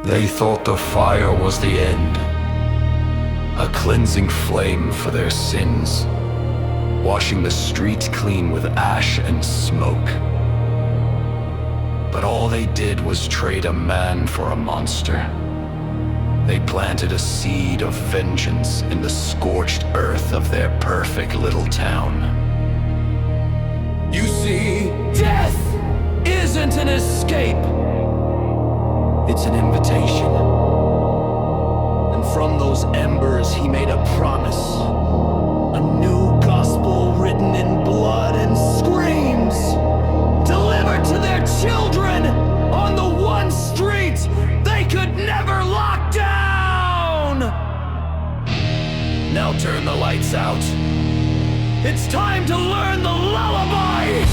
They thought the fire was the end, a cleansing flame for their sins, washing the streets clean with ash and smoke. But all they did was trade a man for a monster. They planted a seed of vengeance in the scorched earth of their perfect little town. You see, death isn't an escape. It's an invitation. And from those embers he made a promise. A new gospel written in blood and screams, delivered to their children on the one street they could never lock down! Now turn the lights out. It's time to learn the lullaby!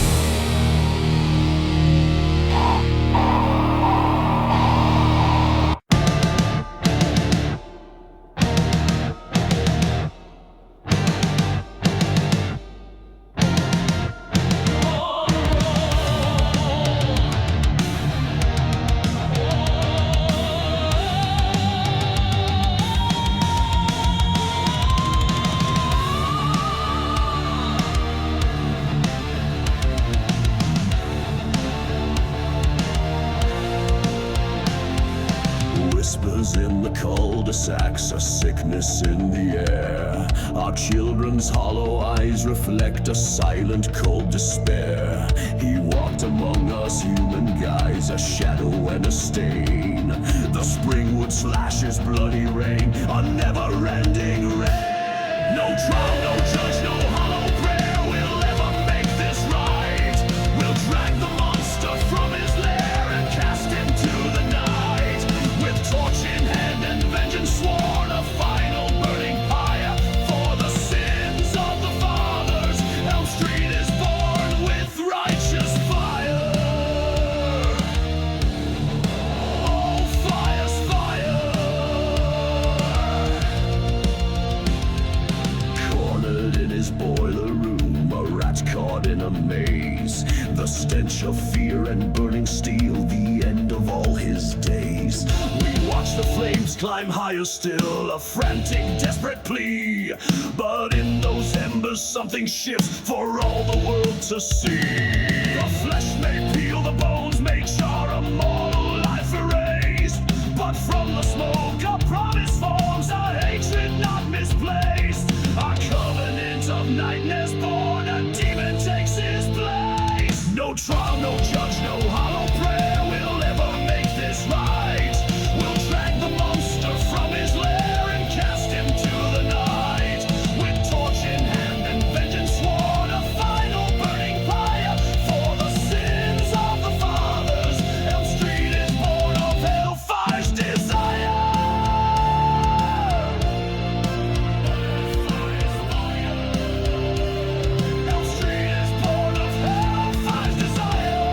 Whispers in the cul-de-sacs, a sickness in the air. Our children's hollow eyes reflect a silent, cold despair. He walked among us human guys, a shadow and a stain. The spring would slash his bloody rain, a never-ending rain. No trial, no judge, no hollow prayer will ever make this right. We'll drag the monster from his lair and cast him to the night. With torch in hand and vengeance sworn, a final burning pyre for the sins of the fathers. Elm Street is born with righteous fire. Oh, fire's fire. Cornered in his boiler room, a rat caught in a maze. The stench of fear and burning steel, the end of all his days. We watch the flames climb higher still, a frantic, desperate plea. But in those embers something shifts for all the world to see. The flesh may peel, the bones may char, a mortal life erased. But from the smoke a promise forms, a hatred not misplaced. A covenant of nightmares born, a demon takes his place. No trial, no judge, no hollow prayer will ever make this right. We'll drag the monster from his lair and cast him to the night. With torch in hand and vengeance sworn, a final burning pyre for the sins of the fathers. Elm Street is born of hellfire's desire. Elm Street is born of hellfire's desire.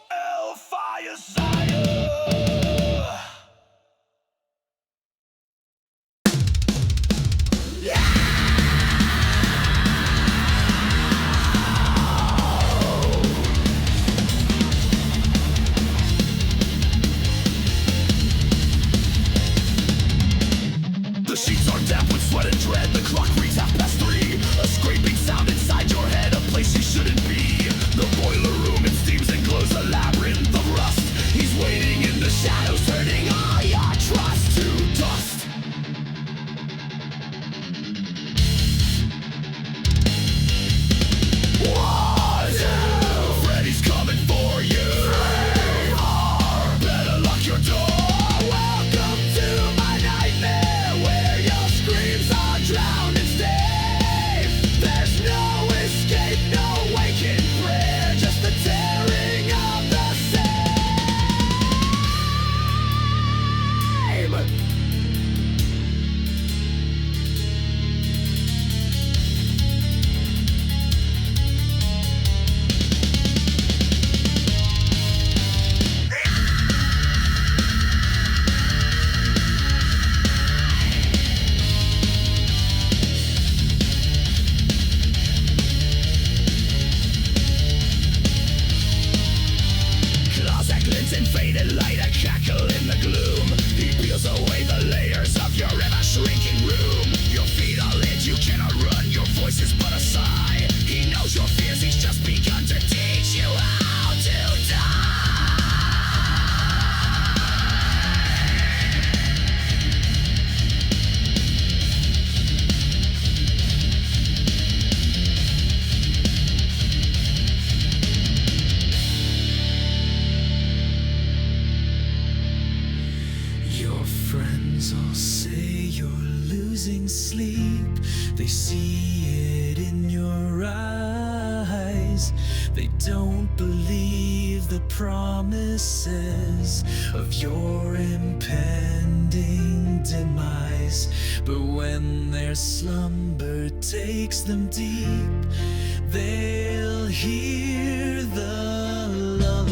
Hellfire's desire. The sheets are damp with sweat and dread. The clock reads 3:30. A scraping sound inside your head, a place you shouldn't be. The boiler room, it steams and glows, a labyrinth of rust. He's waiting in the shadows, turning all your trust to dust. One, two, Freddy's coming for you. 3, 4, better lock your door. Welcome to my nightmare, where you'll scream Others all say you're losing sleep. They see it in your eyes. They don't believe the promises of your impending demise. But when their slumber takes them deep, they'll hear the lullaby.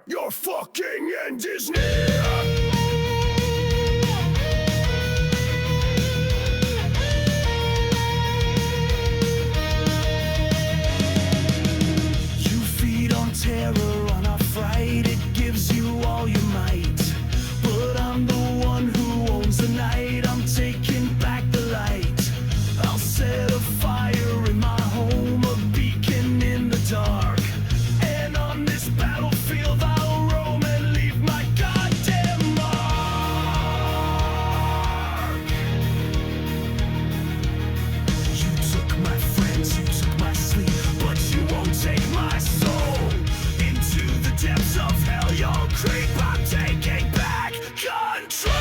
Your fucking end is near. You feed on terror, on our fright. It gives you all your might. But I'm the one who owns the night. I'm taking back the light. I'll set a fire in my home, a beacon in the dark. And on this battlefield I'll roam and leave my goddamn mark. You took my friends, you took my sleep, but you won't take my soul. Into the depths of hell you'll creep. I'm taking back control.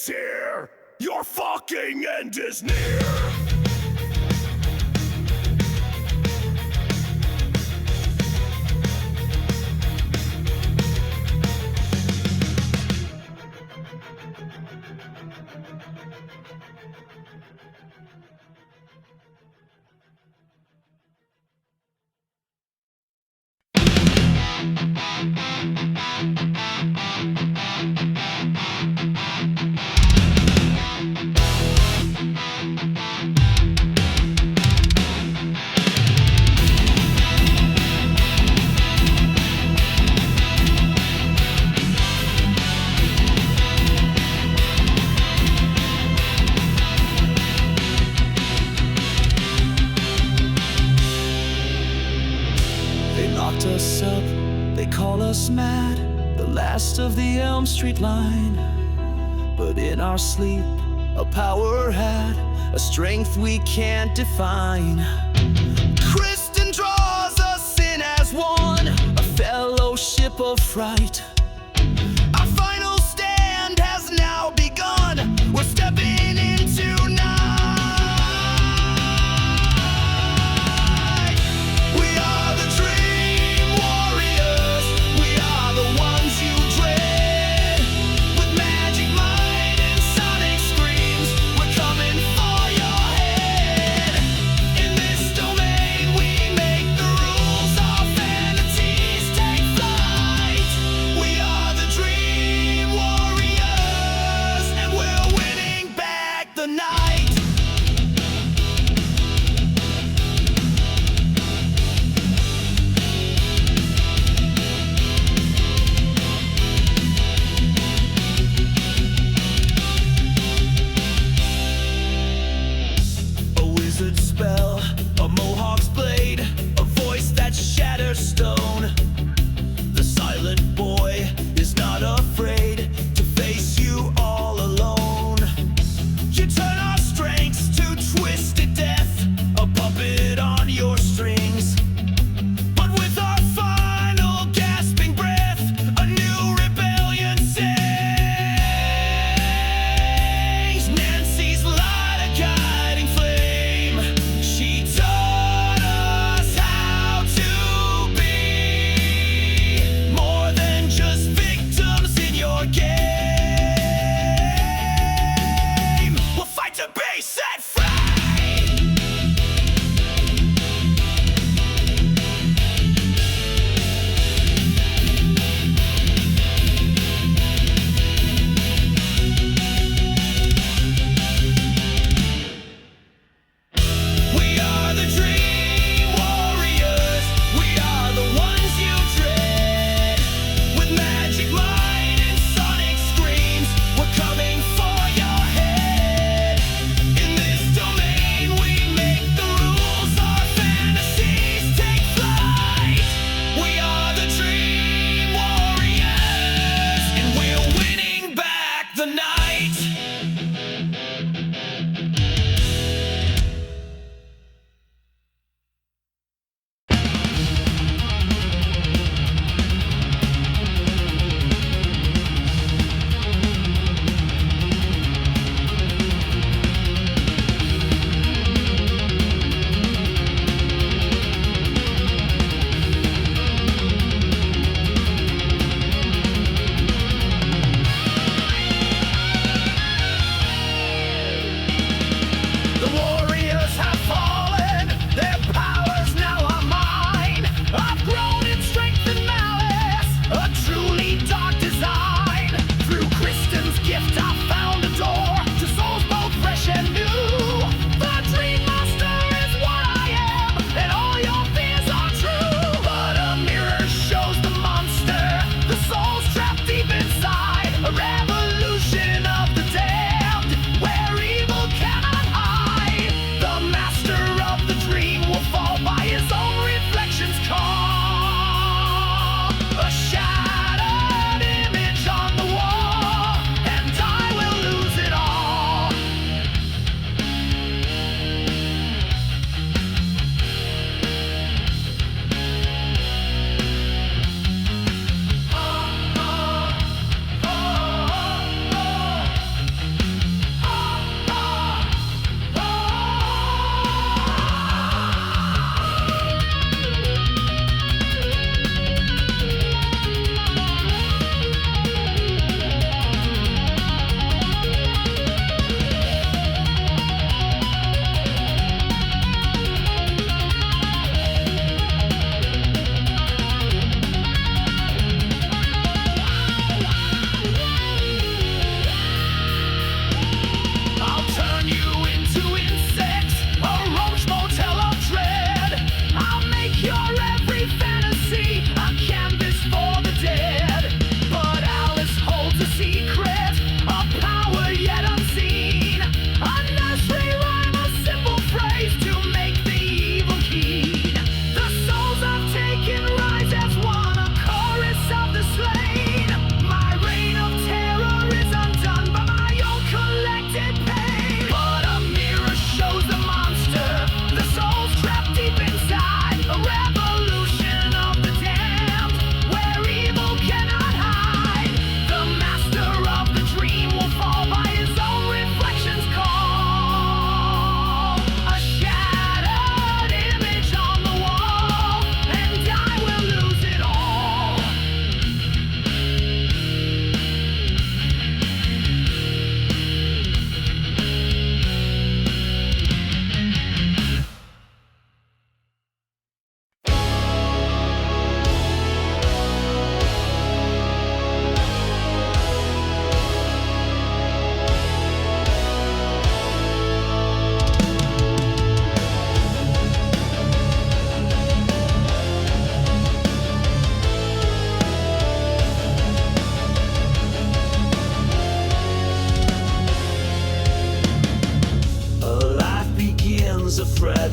Here, your fucking end is near. west of the Elm Street line. But in our sleep, a power had a strength we can't define. Kristen draws us in as one, a fellowship of fright. Our final stand has now begun. We're stepping into night. We are the dream warriors. We are the ones you dread. With magic might and sonic screams, we're coming for your head. In this domain we make the rules. Our fantasies take flight. We are the dream warriors, and we're winning back the night. A wizard's spell, a mohawk's blade, a voice that shatters stone. The silent boy is not afraid to face you all alone. You turn our strengths to twisted death, a puppet on your strings. But with our final gasping breath, a new rebellion sings. Nancy's light a guiding flame. She taught us how to be more than just victims in your game. We'll fight to be set free. We are the dream warriors. We are the ones you dread. With magic might and sonic screams, we're coming for your head. In this domain we make the rules. Our fantasies take flight. We are the dream warriors, and we're winning back the night. The warriors have fallen, their powers now are mine. I've grown in strength and malice, a truly dark design. Through Kristen's gift I found a door to souls both fresh and new. The dream master is what I am, and all your fears are true. But a mirror shows the monster, the soul's trapped deep inside. A revolution of the damned, where evil cannot hide. The master of the dream will fall by his own reflection's call. A shattered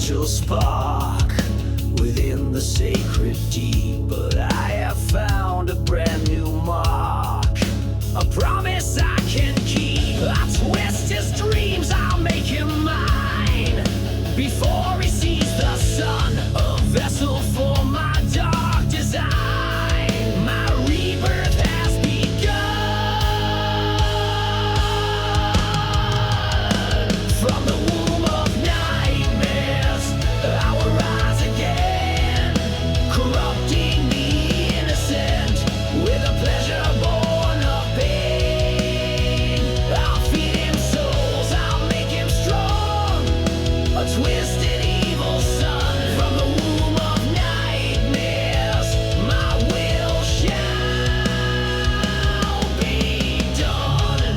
potential spark within the sacred deep, but I have found a brand new mark, a promise I can keep. I'll twist his dreams, I'll make him mine before he sees the sun, a vessel for my dark design. My rebirth has begun. From the womb of nightmares, I will rise again, corrupting the innocent with a pleasure born of pain. I'll feed him souls, I'll make him strong, a twisted evil son. From the womb of nightmares, my will shall be done.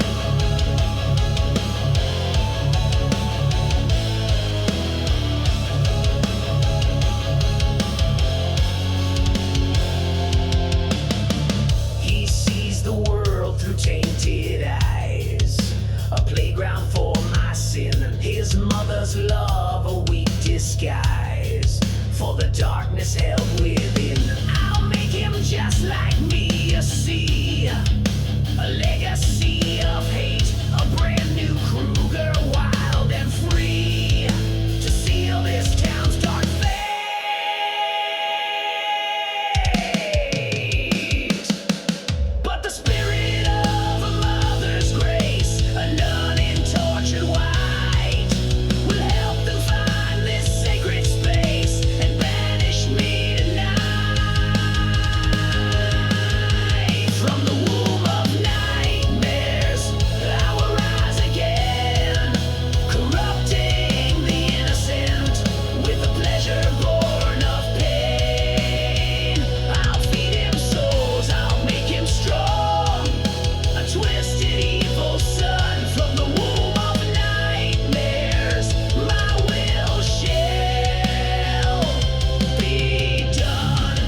He sees the world through tainted eyes, a playground for my sin, his mother's love a weak disguise for the darkness held within. I'll make him just like me, you see, a legacy of hate, a brand new Krueger, wild and free, to seal this town's dark fate. But the spirit of a mother's grace, a nun in tortured white, will help them find this sacred space and banish me tonight. From the womb of nightmares, I will rise again, corrupting the innocent with the pleasure born of pain. I'll feed him souls, I'll make him strong, a twisted evil son. From the womb of nightmares, my will shall be done.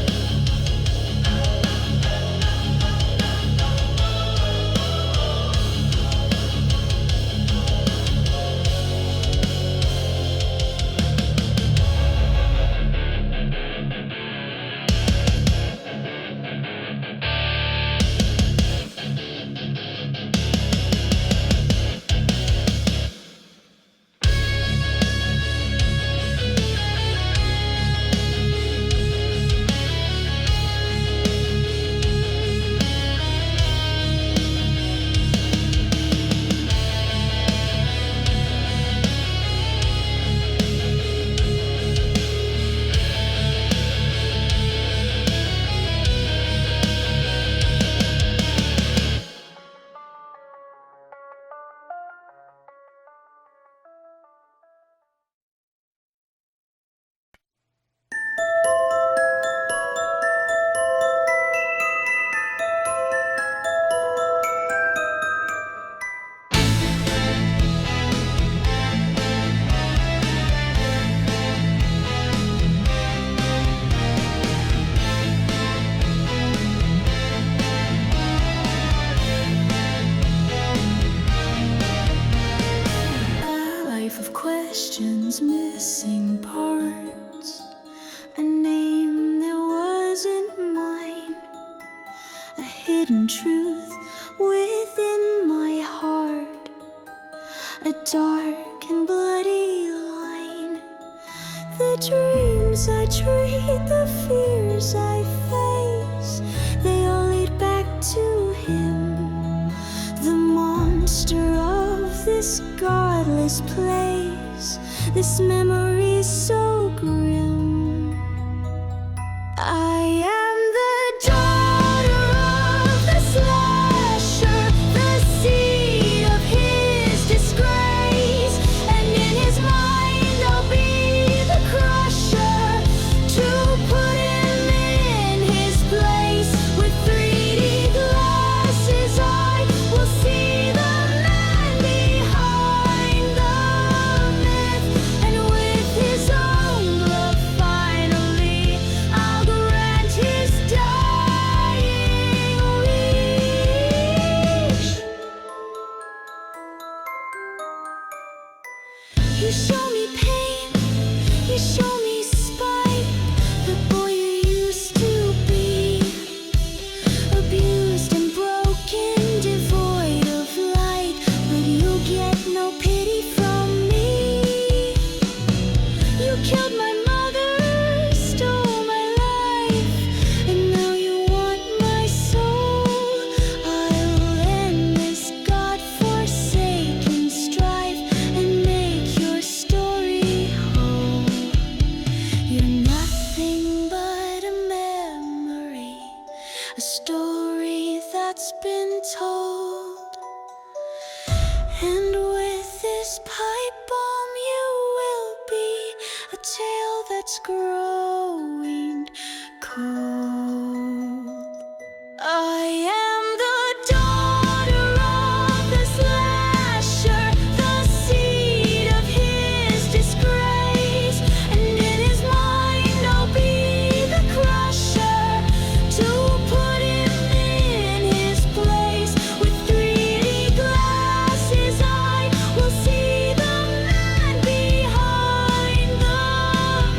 A life of questions, missing parts, a name that wasn't mine, a hidden truth within my heart, a dark and bloody line. The dreams I treat, the fears I face, they all lead back to him, the monster of this godless place, this memory so grim. I am the daughter of the slasher, the seed of his disgrace, and in his mind I'll be the crusher, to put him in his place. With 3D glasses I will see the man behind the myth, and with his own blood been told. And with this pipe bomb you will be a tale that's growing cold. I am the daughter of the slasher, the seed of his disgrace, and in his mind I'll be the crusher to put him in his place. With 3D glasses I will see the man behind the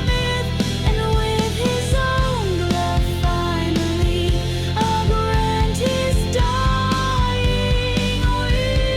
myth, and with his own glove finally I'll grant his dying wish.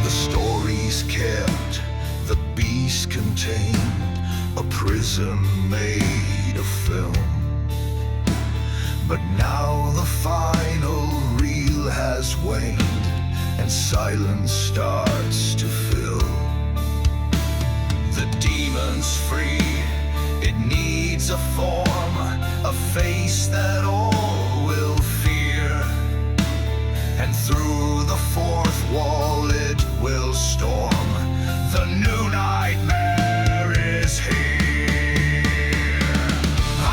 The stories kept, the beast contained, a prison made of film. But now the final reel has waned, and silence starts to fill. The demon's free, it needs a form, a face that all will fear. And through the fourth wall it will storm. The new nightmare is here.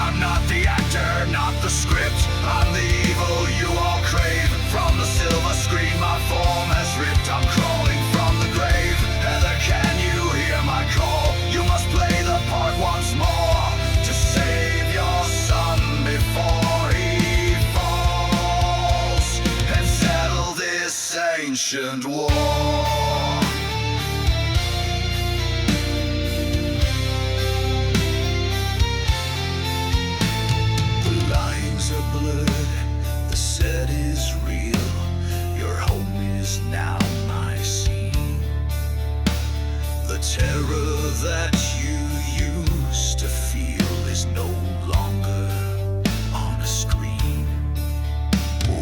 I'm not the actor, not the script. I'm the evil you all crave. From the silver screen my form has ripped. I'm crawling from the grave. Heather, can you hear my call? You must play the part once more to save your son before he falls and settle this ancient war. The lines are blurred, the set is real. Your home is now my scene. The terror that you used to feel is no longer on a screen.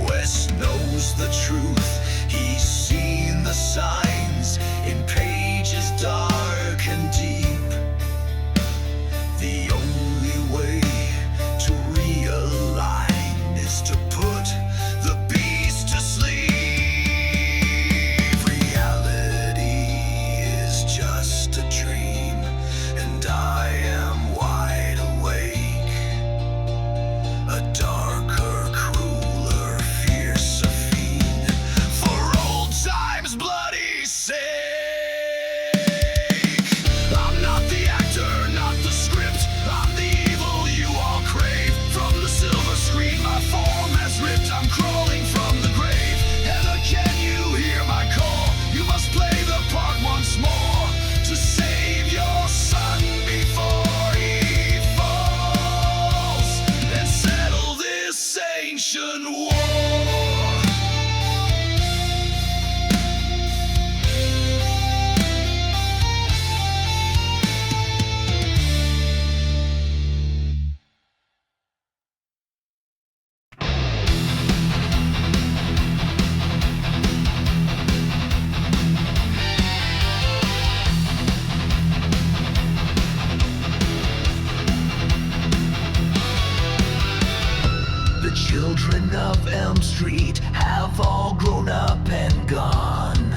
Wes knows the truth, he's seen the signs in pages dark and deep. The only way to realign is to put the beast to sleep. Reality is just a dream, and I am wide awake. A darker, crueler, fiercer fiend for old time's bloody sake. I'm not the actor, not the script. I'm the evil you all crave. From the silver screen my form has ripped. I'm crawling from the grave. Heather, can you hear my call? You must play the part once more to save your son before he falls and settle this ancient war. The children of Elm Street have all grown up and gone.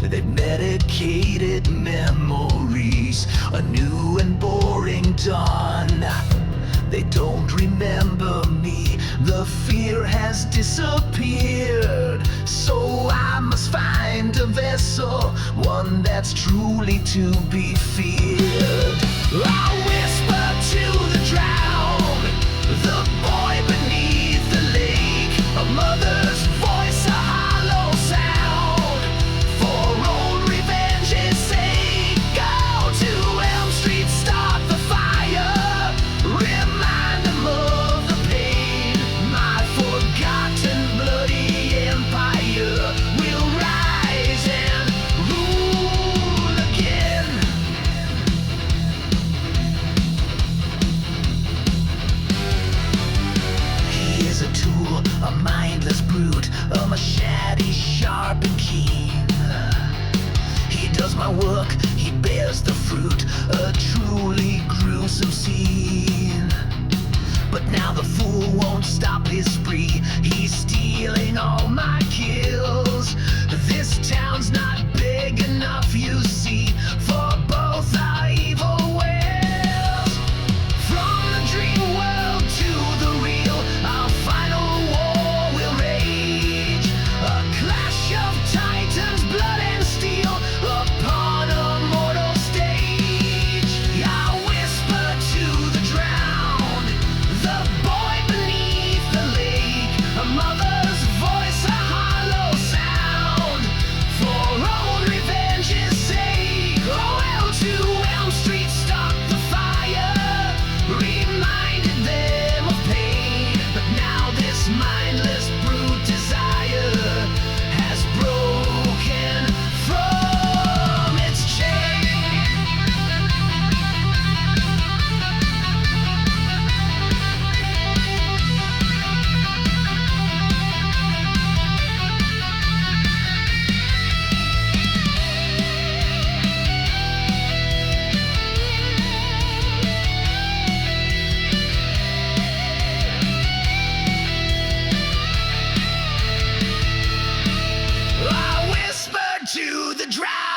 They've medicated memories, a new and boring dawn. They don't remember me, the fear has disappeared. So I must find a vessel, one that's truly to be feared. I'll whisper to the drowned, the boy beneath the lake, a mother's mindless brute, a machete sharp and keen. He does my work, he bears the fruit, a truly gruesome scene. But now the fool won't stop his spree, he's stealing all my kills. This town's not big enough, you see, for both our evil wills. From the dream world to the real, our final war will rage. A clash of titans, blood and steel, upon a mortal stage. I whisper to the drowned, the boy beneath the lake, a mother's voice, a hollow sound, for old revenge's sake. Oh, L2 Elm Street stalked the fire, reminded them of pain, but now this mindless brute desire has broken from its chain. I whispered to the drought.